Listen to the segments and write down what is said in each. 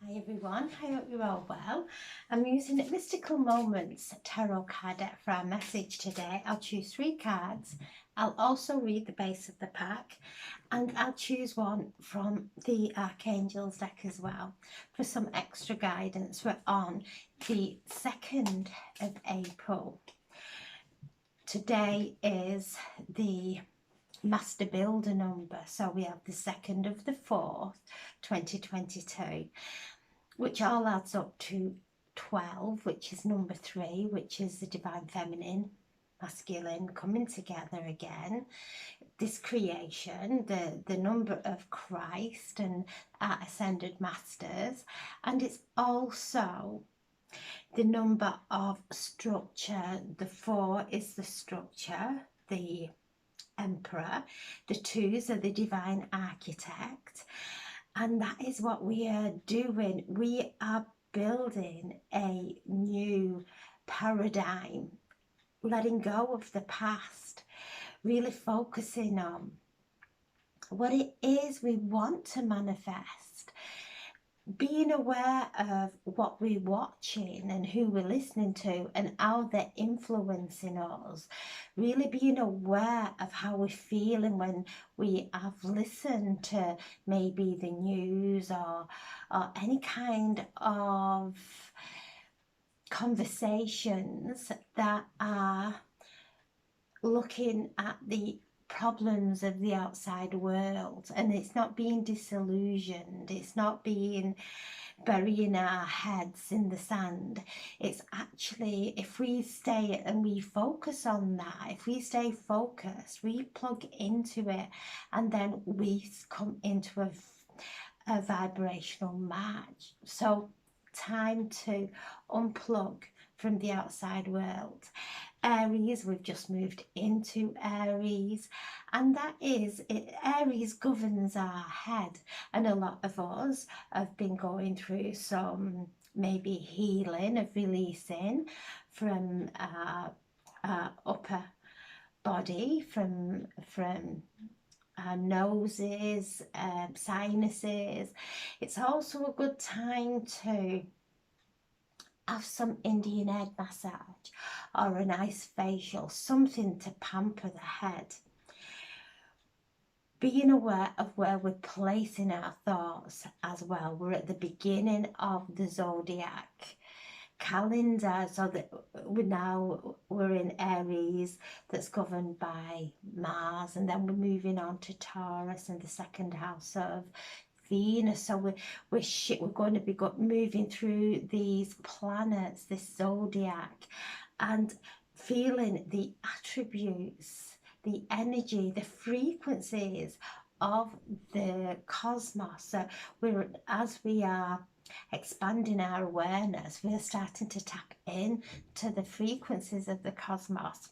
Hi everyone, I hope you're all well. I'm using Mystical Moments Tarot card deck for our message today. I'll choose 3 cards. I'll also read the base of the pack and I'll choose one from the Archangels deck as well for some extra guidance. We're on the 2nd of April. Today is the Master Builder number, so we have the 2nd of the 4th, 2022. Which all adds up to 12, which is number 3, which is the divine feminine, masculine coming together again. This creation, the number of Christ and our ascended masters, and it's also the number of structure. The 4 is the structure, the emperor. The 2s are the divine architect. And that is what we are doing. We are building a new paradigm, letting go of the past, really focusing on what it is we want to manifest, being aware of what we're watching and who we're listening to and how they're influencing us, really being aware of how we're feeling when we have listened to maybe the news or any kind of conversations that are looking at the problems of the outside world, and it's not being disillusioned, it's not being burying our heads in the sand. It's actually, if we stay and we focus on that, if we stay focused, we plug into it, and then we come into a vibrational match. So time to unplug from the outside world. Aries, we've just moved into Aries, and that is it. Aries governs our head, and a lot of us have been going through some maybe healing of releasing from our upper body, from our noses, sinuses. It's also a good time to have some Indian egg massage or a nice facial, something to pamper the head. Being aware of where we're placing our thoughts as well. We're at the beginning of the zodiac calendar, so that we're in Aries, that's governed by Mars, and then we're moving on to Taurus and the 2nd house of Venus. So we're going to be moving through these planets, this zodiac, and feeling the attributes, the energy, the frequencies of the cosmos. So as we are expanding our awareness, we're starting to tap in to the frequencies of the cosmos.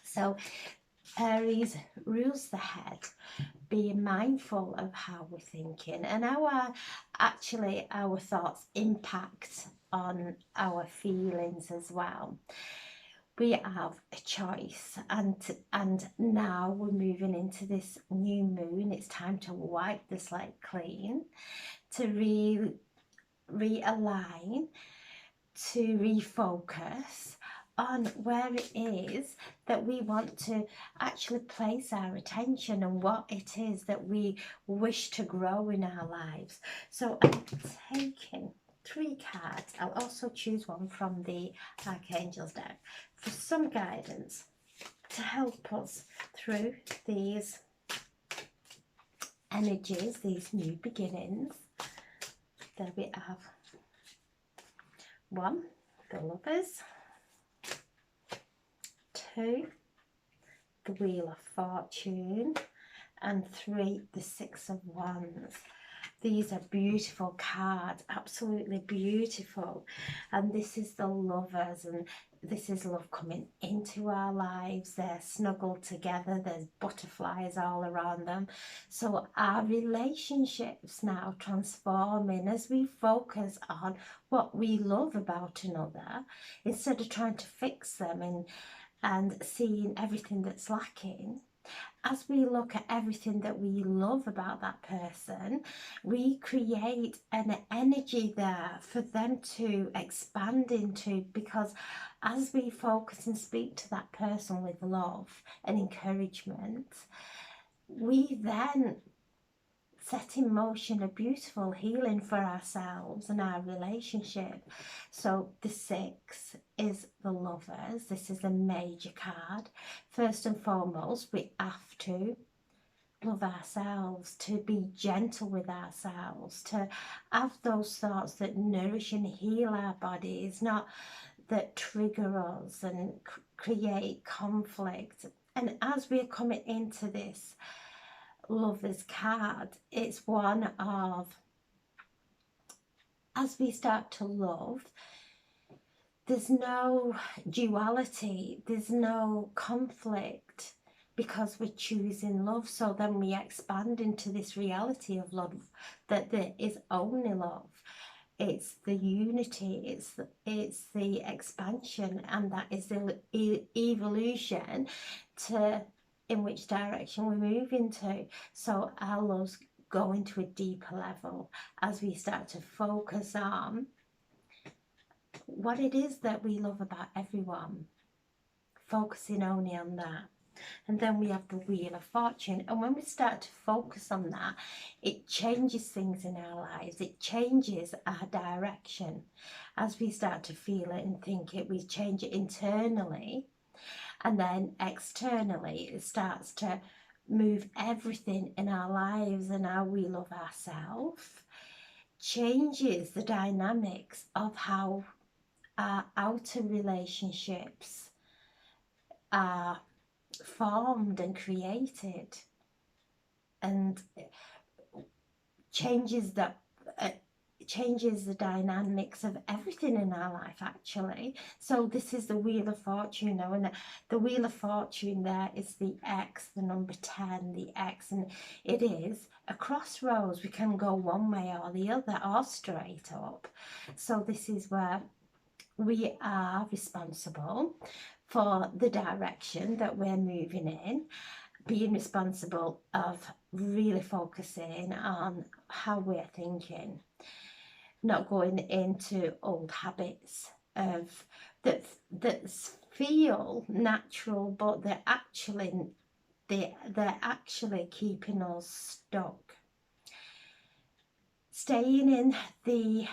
So Aries rules the head, being mindful of how we're thinking and how our thoughts impact on our feelings as well. We have a choice, and now we're moving into this new moon. It's time to wipe the slate clean, to realign, to refocus on where it is that we want to actually place our attention and what it is that we wish to grow in our lives. So I'm taking 3 cards. I'll also choose one from the Archangels deck for some guidance to help us through these energies, these new beginnings. There we have 1, the Lovers, 2, the Wheel of Fortune, and 3, the 6 of Wands. These are beautiful cards, absolutely beautiful. And this is the Lovers, and this is love coming into our lives. They're snuggled together, there's butterflies all around them. So our relationships now transforming as we focus on what we love about another, instead of trying to fix them and seeing everything that's lacking. As we look at everything that we love about that person, we create an energy there for them to expand into, because as we focus and speak to that person with love and encouragement, we then set in motion a beautiful healing for ourselves and our relationship. So the 6 is the Lovers. This is a major card. First and foremost, we have to love ourselves, to be gentle with ourselves, to have those thoughts that nourish and heal our bodies, not that trigger us and create conflict. And as we're coming into this Lover's card, it's one of, as we start to love, there's no duality, there's no conflict, because we're choosing love. So then we expand into this reality of love, that there is only love. It's the unity, it's the expansion, and that is the evolution to in which direction we're moving to. So our loves go into a deeper level as we start to focus on what it is that we love about everyone, focusing only on that. And then we have the Wheel of Fortune, and when we start to focus on that, it changes things in our lives. It changes our direction. As we start to feel it and think it, we change it internally, and then externally it starts to move everything in our lives. And how we love ourselves changes the dynamics of how our outer relationships are formed and created, and changes the dynamics of everything in our life, actually. So this is the Wheel of Fortune now, and the Wheel of Fortune there is the X, the number 10, the X, and it is a crossroads. We can go one way or the other, or straight up. So this is where we are responsible for the direction that we're moving in, being responsible of really focusing on how we're thinking, not going into old habits of that feel natural, but they're actually keeping us stuck. Staying in the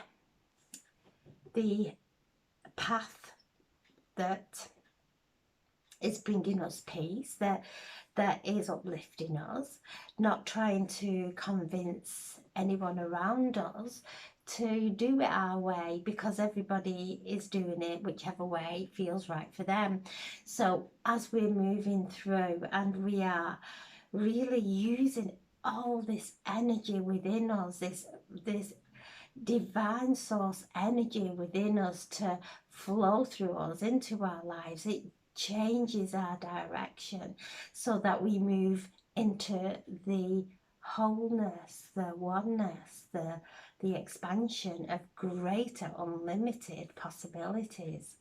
path that is bringing us peace, that is uplifting us, not trying to convince anyone around us to do it our way, because everybody is doing it whichever way feels right for them. So as we're moving through and we are really using all this energy within us, this divine source energy within us to flow through us into our lives, it changes our direction so that we move into the wholeness, the oneness, the expansion of greater unlimited possibilities.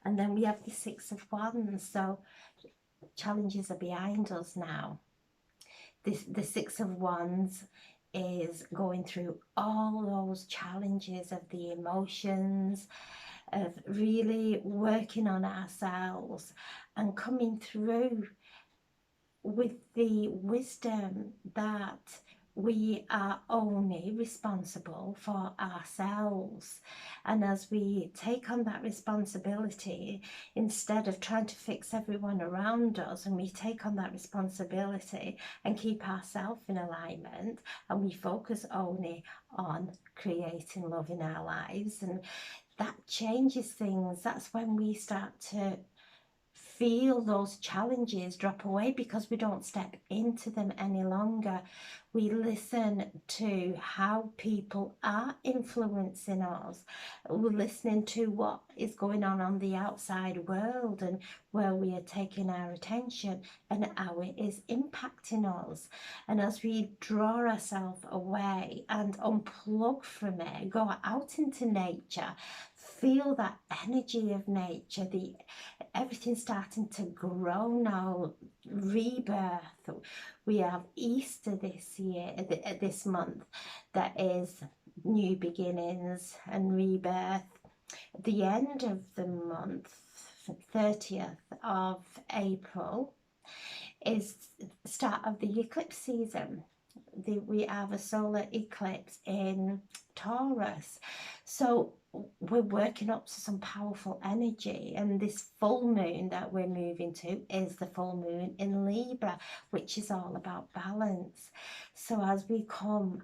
And then we have the 6 of Wands. So challenges are behind us now. The 6 of Wands is going through all those challenges of the emotions, of really working on ourselves and coming through with the wisdom that we are only responsible for ourselves. And as we take on that responsibility, instead of trying to fix everyone around us, and we take on that responsibility and keep ourselves in alignment, and we focus only on creating love in our lives, and that changes things. That's when we start to feel those challenges drop away, because we don't step into them any longer. We listen to how people are influencing us. We're listening to what is going on the outside world, and where we are taking our attention and how it is impacting us. And as we draw ourselves away and unplug from it, go out into nature, feel that energy of nature, everything starting to grow now, rebirth. We have Easter this year, this month, that is new beginnings and rebirth. The end of the month, 30th of April, is the start of the eclipse season. We have a solar eclipse in Taurus, so we're working up to some powerful energy, and this full moon that we're moving to is the full moon in Libra, which is all about balance. So as we come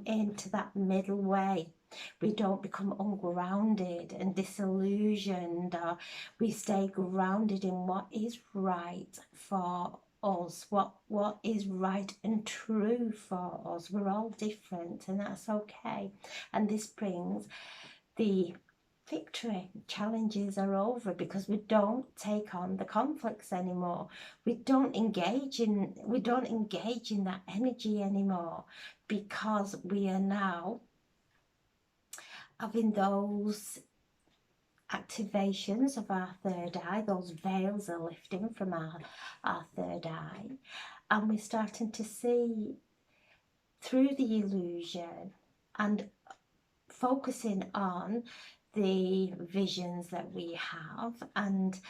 into that middle way, we don't become ungrounded and disillusioned, or we stay grounded in what is right for us, what is right and true for us. We're all different, and that's okay. And this brings the victory. Challenges are over because we don't take on the conflicts anymore. We don't engage in that energy anymore, because we are now having those activations of our third eye. Those veils are lifting from our third eye, and we're starting to see through the illusion and focusing on the visions that we have, and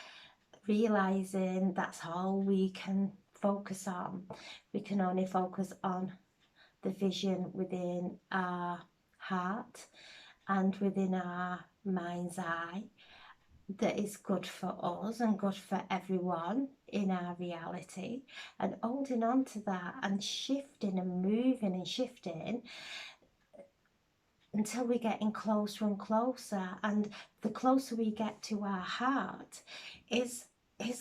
realizing that's all we can focus on. We can only focus on the vision within our heart and within our mind's eye, that is good for us and good for everyone in our reality, and holding on to that and shifting and moving and shifting until we're getting closer and closer. And the closer we get to our heart is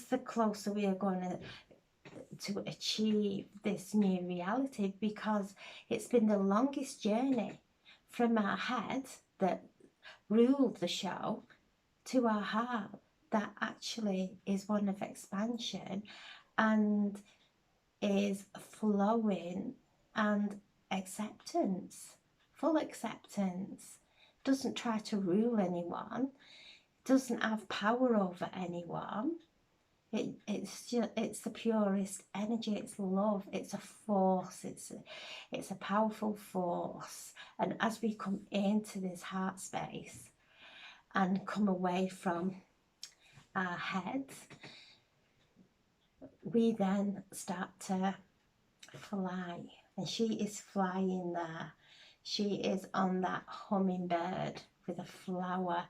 the closer we are going to achieve this new reality, because it's been the longest journey from our head that ruled the show to our heart, that actually is one of expansion and is flowing and acceptance, full acceptance. Doesn't try to rule anyone, doesn't have power over anyone. It's the purest energy. It's love. It's a force. It's a powerful force. And as we come into this heart space and come away from our heads, we then start to fly. And she is flying there. She is on that hummingbird with a flower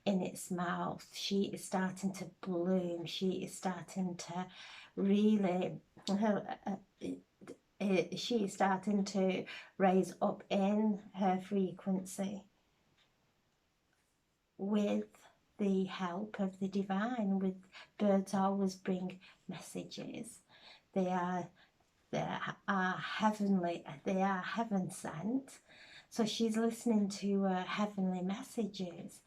in its mouth. She is starting to bloom. She is starting to really, she is starting to raise up in her frequency with the help of the divine. With birds always bring messages. They are heavenly. They are heaven sent. So she's listening to heavenly messages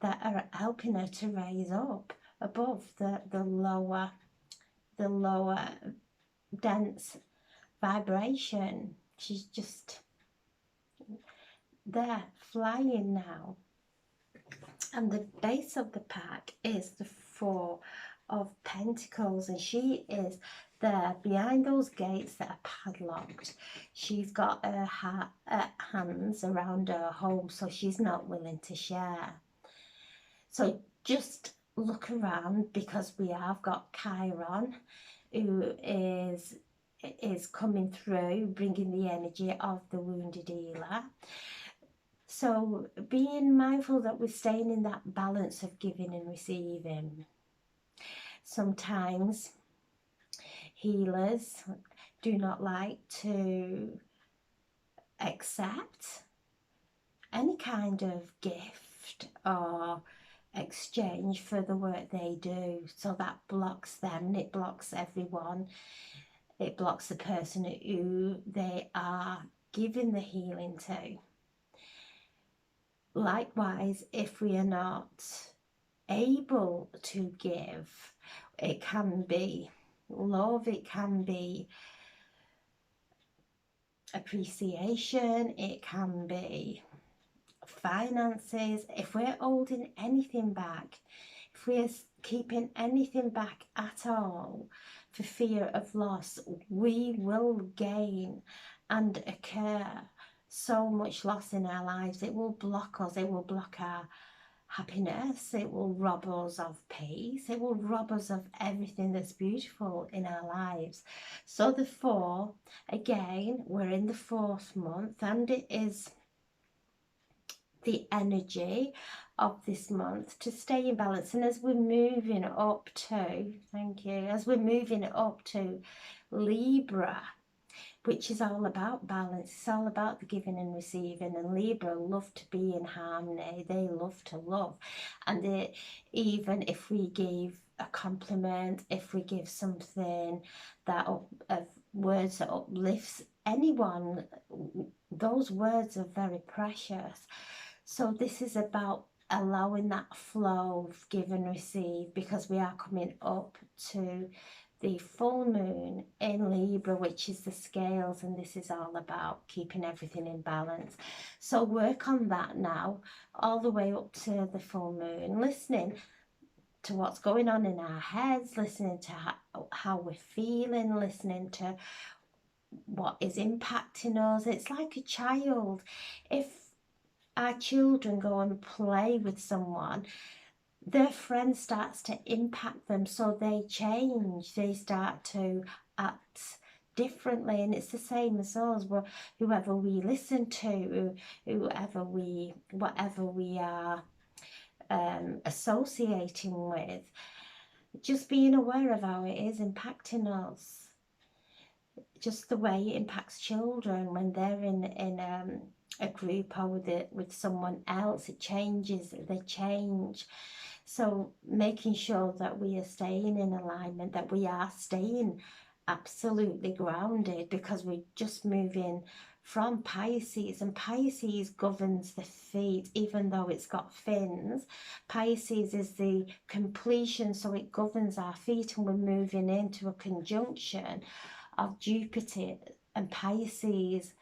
that are helping her to raise up above the lower dense vibration. She's just there flying now. And the base of the pack is the Four of Pentacles, and she is there behind those gates that are padlocked. She's got her hands around her home, so she's not willing to share. So just look around, because we have got Chiron, who is coming through, bringing the energy of the wounded healer. So being mindful that we're staying in that balance of giving and receiving. Sometimes healers do not like to accept any kind of gift or exchange for the work they do. So that blocks them, and it blocks everyone. It blocks the person who they are giving the healing to. Likewise, if we are not able to give, it can be love, it can be appreciation, it can be finances, if we're holding anything back, if we're keeping anything back at all for fear of loss, we will gain and occur so much loss in our lives. It will block us, it will block our happiness, it will rob us of peace, it will rob us of everything that's beautiful in our lives. So the 4, again, we're in the 4th month, and it is the energy of this month to stay in balance. And as we're moving up to, thank you, as we're moving up to Libra, which is all about balance, it's all about the giving and receiving, and Libra love to be in harmony, they love to love, and even if we give a compliment, if we give something that of words that uplifts anyone, those words are very precious. So this is about allowing that flow of give and receive, because we are coming up to the full moon in Libra, which is the scales, and this is all about keeping everything in balance. So work on that now, all the way up to the full moon, listening to what's going on in our heads, listening to how we're feeling, listening to what is impacting us. It's like a child. If our children go and play with someone, their friend starts to impact them, so they change, they start to act differently. And it's the same as us. Whoever we listen to, whatever we are associating with, just being aware of how it is impacting us, just the way it impacts children when they're in a group or with someone else. It changes, they change. So making sure that we are staying in alignment, that we are staying absolutely grounded, because we're just moving from Pisces, and Pisces governs the feet. Even though it's got fins, Pisces is the completion, so it governs our feet, and we're moving into a conjunction of Jupiter and Pisces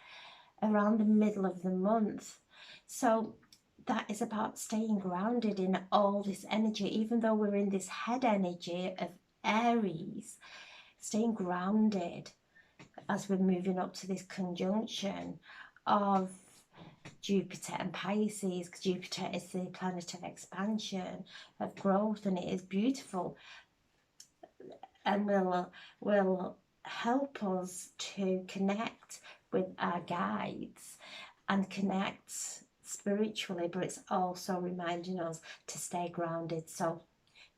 around the middle of the month. So that is about staying grounded in all this energy, even though we're in this head energy of Aries, staying grounded as we're moving up to this conjunction of Jupiter and Pisces. Jupiter is the planet of expansion, of growth, and it is beautiful, and will help us to connect with our guides and connect spiritually, but it's also reminding us to stay grounded. So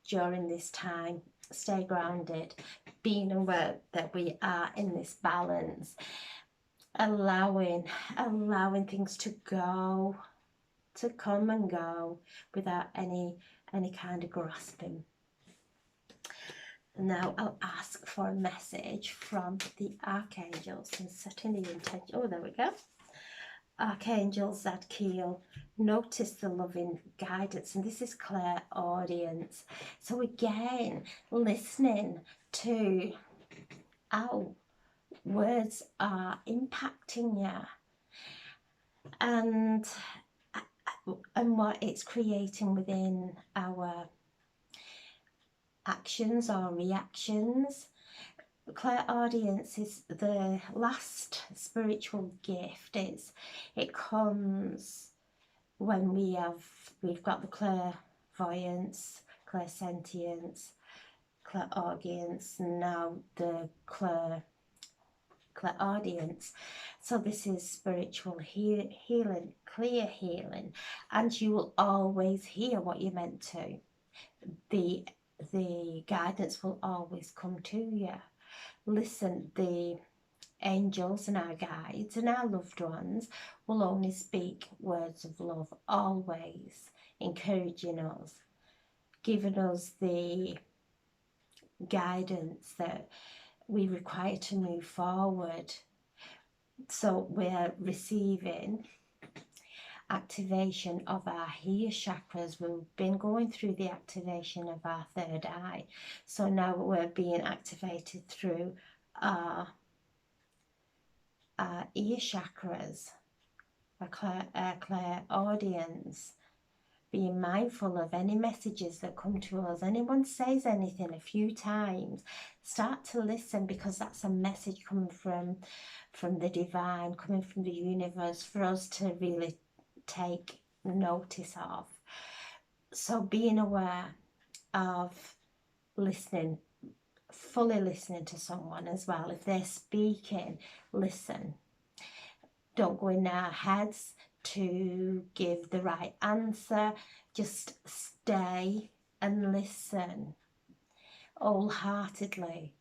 during this time, stay grounded, being aware that we are in this balance, allowing things to go, to come and go without any kind of grasping. Now I'll ask for a message from the Archangels and setting the intention. Oh, there we go. Archangel Zakiel, notice the loving guidance, and this is clairaudience. So again, listening to how words are impacting you, and what it's creating within our actions or reactions. Clairaudience is the last spiritual gift. It comes when we've got the clairvoyance, clairsentience, clairaudience, and now the clairaudience. So this is spiritual healing, clear healing, and you will always hear what you're meant to. The guidance will always come to you. Listen, the angels and our guides and our loved ones will only speak words of love, always encouraging us, giving us the guidance that we require to move forward. So we're receiving activation of our hear chakras. We've been going through the activation of our third eye, so now we're being activated through our ear chakras, a clairaudience, being mindful of any messages that come to us. Anyone says anything a few times, start to listen, because that's a message coming from the divine, coming from the universe, for us to really take notice of. So being aware of listening, fully listening to someone as well. If they're speaking, listen. Don't go in our heads to give the right answer. Just stay and listen wholeheartedly.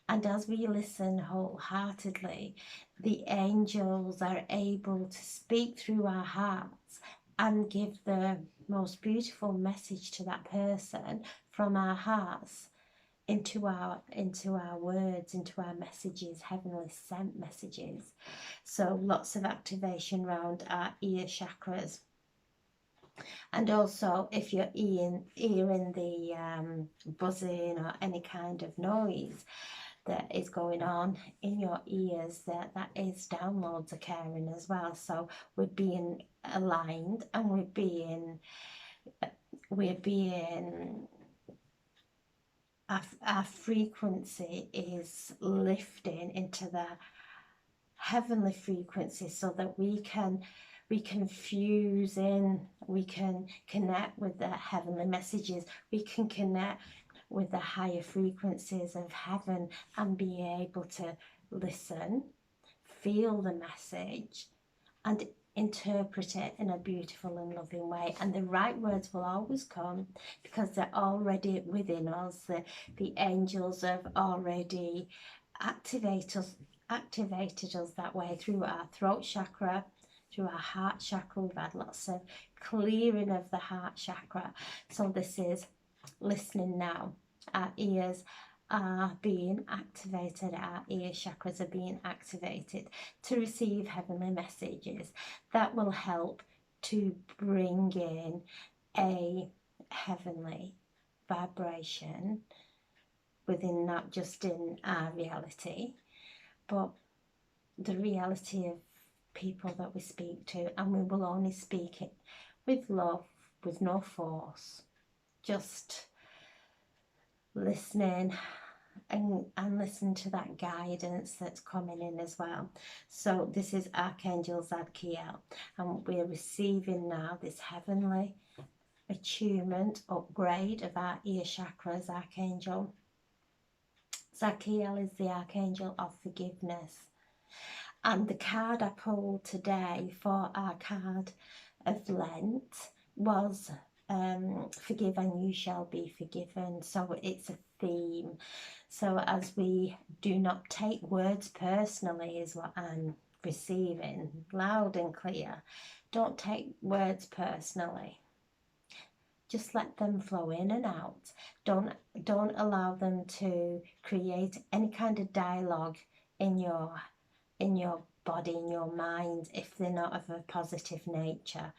And as we listen wholeheartedly, the angels are able to speak through our hearts and give the most beautiful message to that person from our hearts into our words, into our messages, heavenly sent messages. So lots of activation around our ear chakras. And also, if you're hearing the buzzing or any kind of noise that is going on in your ears, that is downloads occurring as well. So we're being aligned, and we're being our frequency is lifting into the heavenly frequency, so that we can fuse in, we can connect with the heavenly messages, we can connect with the higher frequencies of heaven, and be able to listen, feel the message, and interpret it in a beautiful and loving way. And the right words will always come, because they're already within us. The angels have already activated us that way, through our throat chakra, through our heart chakra. We've had lots of clearing of the heart chakra. So this is listening now. Our ears are being activated, our ear chakras are being activated to receive heavenly messages that will help to bring in a heavenly vibration within, not just in our reality, but the reality of people that we speak to. And we will only speak it with love, with no force, just listening and listen to that guidance that's coming in as well. So this is Archangel Zakiel, and we're receiving now this heavenly attunement upgrade of our ear chakras. Archangel Zakiel is the Archangel of forgiveness, and the card I pulled today for our card of Lent was forgive and you shall be forgiven. So it's a theme. So as we do not take words personally, is what I'm receiving loud and clear. Don't take words personally. Just let them flow in and out. Don't allow them to create any kind of dialogue in your body, in your mind, if they're not of a positive nature.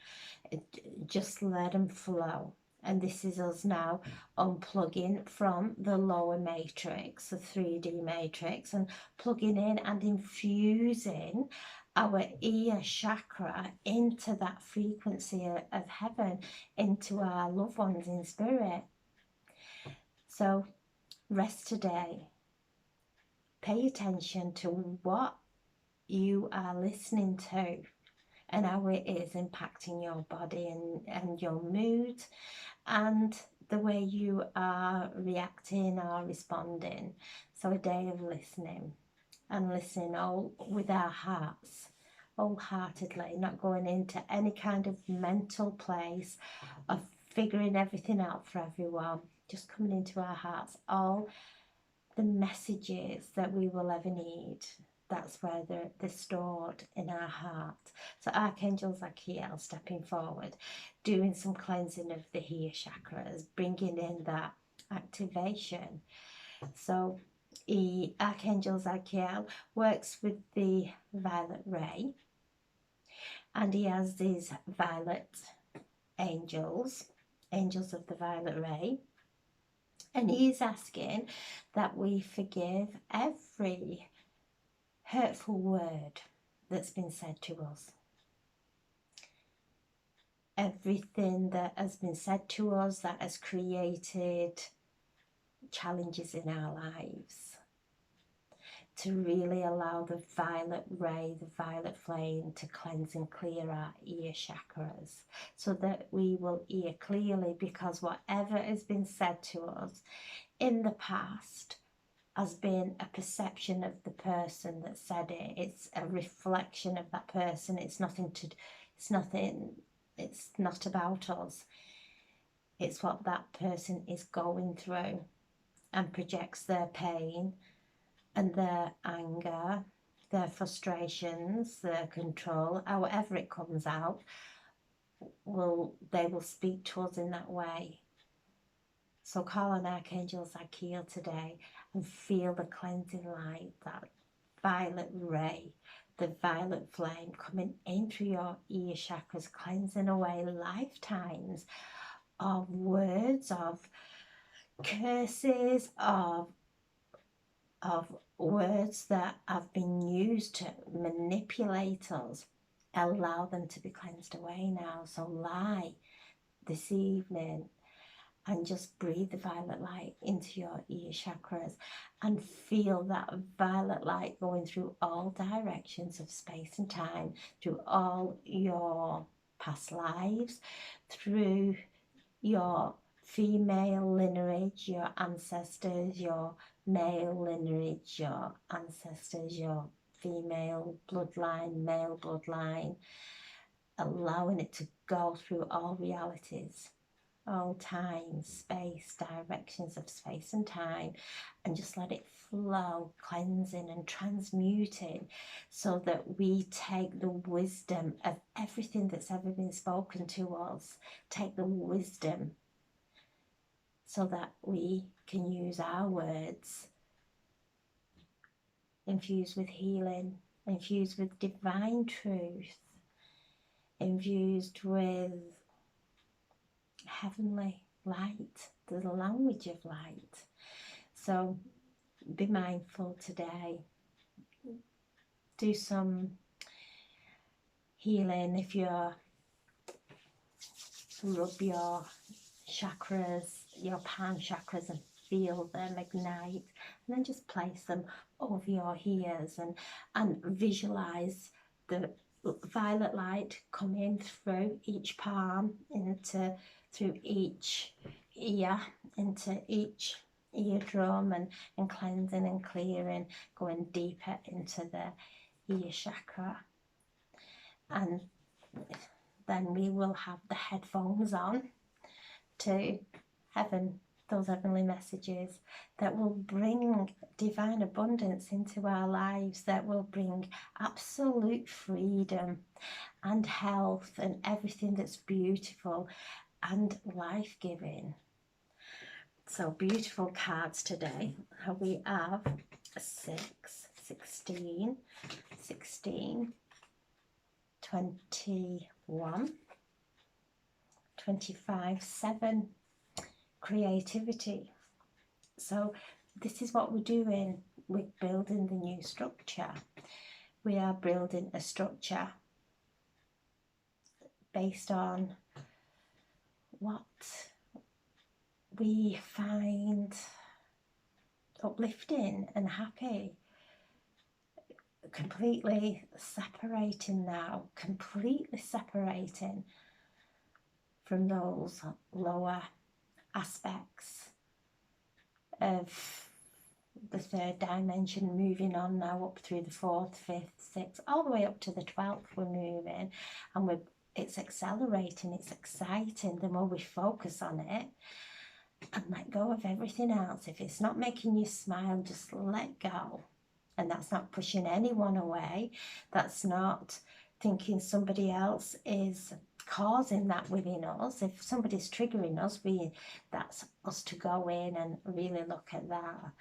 Just let them flow. And this is us now unplugging from the lower matrix, the 3D matrix, and plugging in and infusing our ear chakra into that frequency of heaven, into our loved ones in spirit. So rest today. Pay attention to what you are listening to and how it is impacting your body and your mood and the way you are reacting or responding. So a day of listening, and listening all with our hearts, wholeheartedly, not going into any kind of mental place of figuring everything out for everyone, just coming into our hearts, all the messages that we will ever need. That's where they're stored in our heart. So Archangel Zakiel stepping forward, doing some cleansing of the ear chakras, bringing in that activation. So Archangel Zakiel works with the violet ray, and he has these violet angels of the violet ray. And he's asking that we forgive every hurtful word that's been said to us. everything that has been said to us that has created challenges in our lives, to really allow the violet ray, the violet flame, to cleanse and clear our ear chakras, so that we will hear clearly, because whatever has been said to us in the past has been a perception of the person that said it. It's a reflection of that person. It's not about us. It's what that person is going through, and projects their pain and their anger, their frustrations, their control, however it comes out, they will speak to us in that way. So call on Archangel Zakiel today and feel the cleansing light, that violet ray, the violet flame coming in through your ear chakras, cleansing away lifetimes of words, of curses, of words that have been used to manipulate us. Allow them to be cleansed away now. So lie this evening and just breathe the violet light into your ear chakras and feel that violet light going through all directions of space and time, through all your past lives, through your female lineage, your ancestors, your male lineage, your ancestors, your female bloodline, male bloodline, allowing it to go through all realities, all time, space, directions of space and time, and just let it flow, cleansing and transmuting, so that we take the wisdom of everything that's ever been spoken to us, take the wisdom, so that we can use our words infused with healing, infused with divine truth, infused with heavenly light, the language of light. So be mindful today. Do some healing. If you're rub your chakras, your palm chakras, and feel them ignite, and then just place them over your ears and visualize the violet light coming through each palm, through each ear, into each eardrum, and cleansing and clearing, going deeper into the ear chakra. And then we will have the headphones on to heaven, those heavenly messages that will bring divine abundance into our lives, that will bring absolute freedom and health and everything that's beautiful and life-giving. So beautiful cards today. We have 6, 16, 16, 21, 25, 7, creativity. So this is what we're doing. We're building the new structure. We are building a structure based on what we find uplifting and happy. Completely separating now, completely separating from those lower aspects of the third dimension, moving on now up through the 4th, 5th, 6th, all the way up to the 12th. We're moving, and it's accelerating, it's exciting. The more we focus on it and let go of everything else, if it's not making you smile, just let go. And that's not pushing anyone away. That's not thinking somebody else is causing that within us. If somebody's triggering us, that's us to go in and really look at that,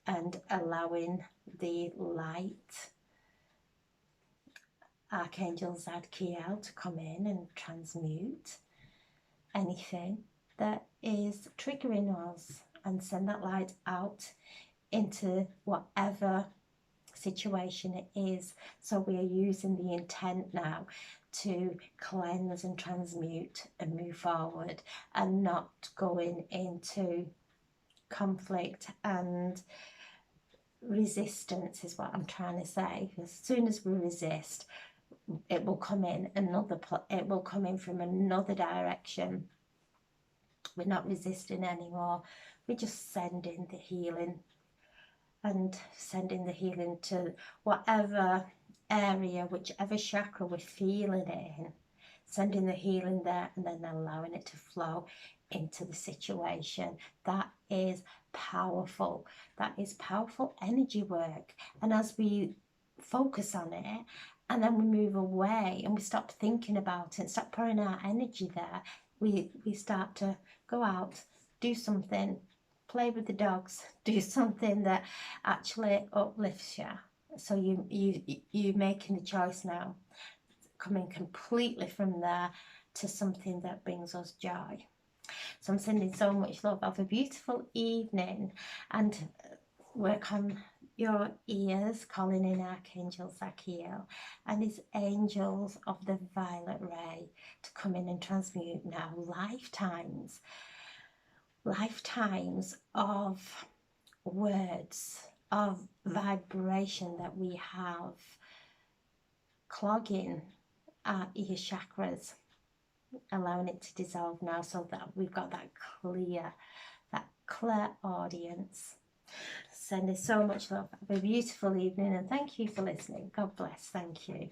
and allowing the light, Archangel Zakiel, to come in and transmute anything that is triggering us, and send that light out into whatever situation is. So we are using the intent now to cleanse and transmute and move forward, and not going into conflict and resistance, is what I'm trying to say. As soon as we resist, it will come in it will come in from another direction. We're not resisting anymore. We're just sending the healing, and sending the healing to whatever area, whichever chakra we're feeling it in, sending the healing there, and then allowing it to flow into the situation. That is powerful. That is powerful energy work. And as we focus on it, and then we move away and we stop thinking about it, stop pouring our energy there, we start to go out, do something, play with the dogs, do something that actually uplifts you. So you're making the choice now, coming completely from there to something that brings us joy. So I'm sending so much love. Have a beautiful evening, and work on your ears, calling in Archangel Zakiel and his angels of the violet ray to come in and transmute now lifetimes of words, of vibration that we have clogging our ear chakras, allowing it to dissolve now, so that we've got that clear audience. Sending so much love. Have a beautiful evening, and thank you for listening. God bless. Thank you.